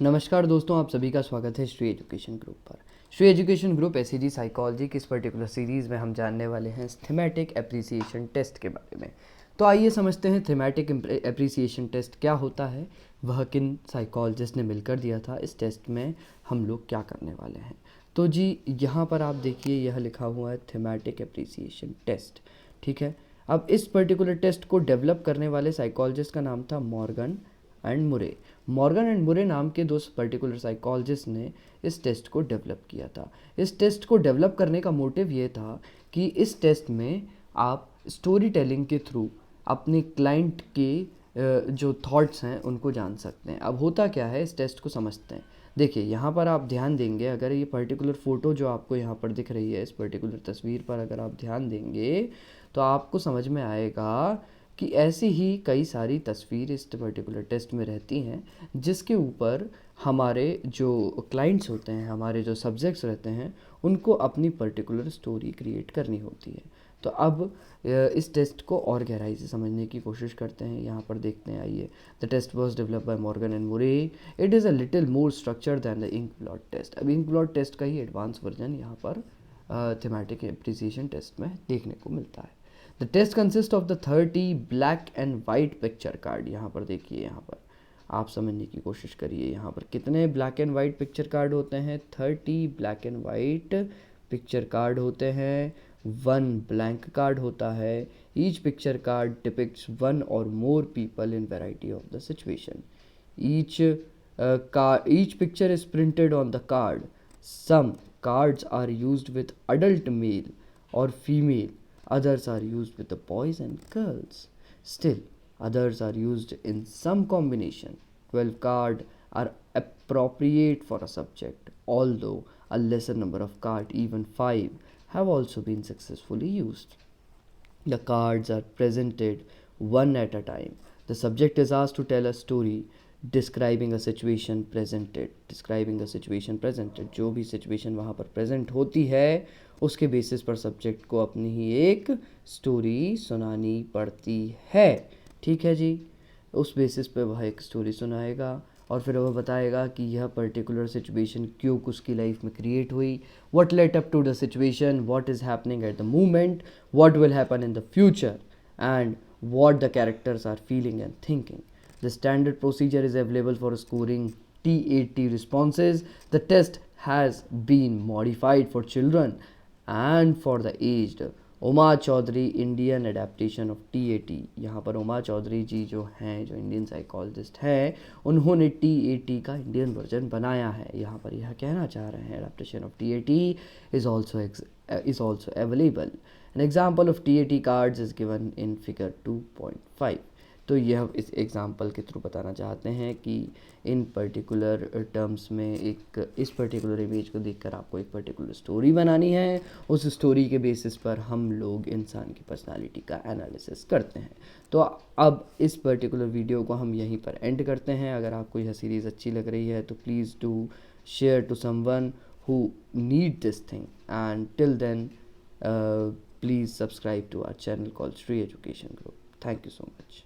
नमस्कार दोस्तों, आप सभी का स्वागत है श्री एजुकेशन ग्रुप पर। Shri education group SEG psychology की इस पर्टिकुलर सीरीज़ में हम जानने वाले हैं थीमेटिक एप्रिसिएशन टेस्ट के बारे में। तो आइए समझते हैं थीमेटिक एप्रिसिएशन टेस्ट क्या होता है, वह किन साइकोलॉजिस्ट ने मिलकर दिया था, इस टेस्ट में हम लोग क्या करने वाले हैं। तो जी यहाँ पर आप देखिए, यह लिखा हुआ है थीमेटिक एप्रिसिएशन टेस्ट। ठीक है, अब इस पर्टिकुलर टेस्ट को डेवलप करने वाले साइकोलॉजिस्ट का नाम था मॉर्गन एंड मुरे। मॉर्गन एंड मुरे नाम के दो पर्टिकुलर साइकोलॉजिस्ट ने इस टेस्ट को डेवलप किया था। इस टेस्ट को डेवलप करने का मोटिव ये था कि इस टेस्ट में आप स्टोरी टेलिंग के थ्रू अपने क्लाइंट के जो थॉट्स हैं उनको जान सकते हैं। अब होता क्या है, इस टेस्ट को समझते हैं। देखिए यहाँ पर आप ध्यान देंगे, अगर ये पर्टिकुलर फ़ोटो जो आपको यहाँ पर दिख रही है, इस पर्टिकुलर तस्वीर पर अगर आप ध्यान देंगे तो आपको समझ में आएगा कि ऐसी ही कई सारी तस्वीर इस पर्टिकुलर टेस्ट में रहती हैं, जिसके ऊपर हमारे जो क्लाइंट्स होते हैं, हमारे जो सब्जेक्ट्स रहते हैं, उनको अपनी पर्टिकुलर स्टोरी क्रिएट करनी होती है। तो अब इस टेस्ट को और गहराई से समझने की कोशिश करते हैं। यहाँ पर देखते हैं, आइए। The test was develop by Morgan and Murray. It is a little more structure than the ink blot test. अब इंक ब्लॉट टेस्ट का ही एडवांस वर्जन यहाँ पर थीमेटिक एप्रिसिएशन टेस्ट में देखने को मिलता है। The test consist of the 30 black and white picture card. यहाँ पर देखिए, यहाँ पर आप समझने की कोशिश करिए, यहाँ पर कितने black and white picture card होते हैं। 30 black and white picture card होते हैं। 1 ब्लैंक कार्ड होता है। Each picture card depicts 1 or more people in variety of the situation. Each each picture is printed on the card. Some cards are used with adult male or female, others are used with the boys and girls. Still, others are used in some combination. 12 cards are appropriate for a subject, although a lesser number of cards, even 5, have also been successfully used. The cards are presented one at a time. The subject is asked to tell a story describing a situation presented. Describing a situation presented, जो भी situation वहाँ पर present होती है, उसके basis पर subject को अपनी ही एक स्टोरी सुनानी पड़ती है। ठीक है जी, उस बेसिस पे वह एक स्टोरी सुनाएगा और फिर वह बताएगा कि यह पर्टिकुलर सिचुएशन क्यों उसकी लाइफ में क्रिएट हुई, what led up to the situation, what is happening at the moment, what will happen in the future, and what the characters are feeling and thinking. The standard procedure is available for scoring TAT responses. The test has been modified for children and for the aged. Uma Chaudhary Indian adaptation of TAT। यहाँ पर उमा चौधरी जी जो हैं, जो Indian psychologist हैं, उन्होंने TAT का Indian version बनाया है। यहाँ पर यह कहना चाह रहे हैं, adaptation of TAT is also available. An example of TAT cards is given in figure 2.5. तो यह इस एग्जाम्पल के थ्रू बताना चाहते हैं कि इन पर्टिकुलर टर्म्स में इस पर्टिकुलर इमेज को देखकर आपको एक पर्टिकुलर स्टोरी बनानी है। उस स्टोरी के बेसिस पर हम लोग इंसान की पर्सनालिटी का एनालिसिस करते हैं। तो अब इस पर्टिकुलर वीडियो को हम यहीं पर एंड करते हैं। अगर आपको यह सीरीज़ अच्छी लग रही है तो please do share to someone who need this thing, and till then please subscribe to our channel called Sri Education Group. Thank you so much.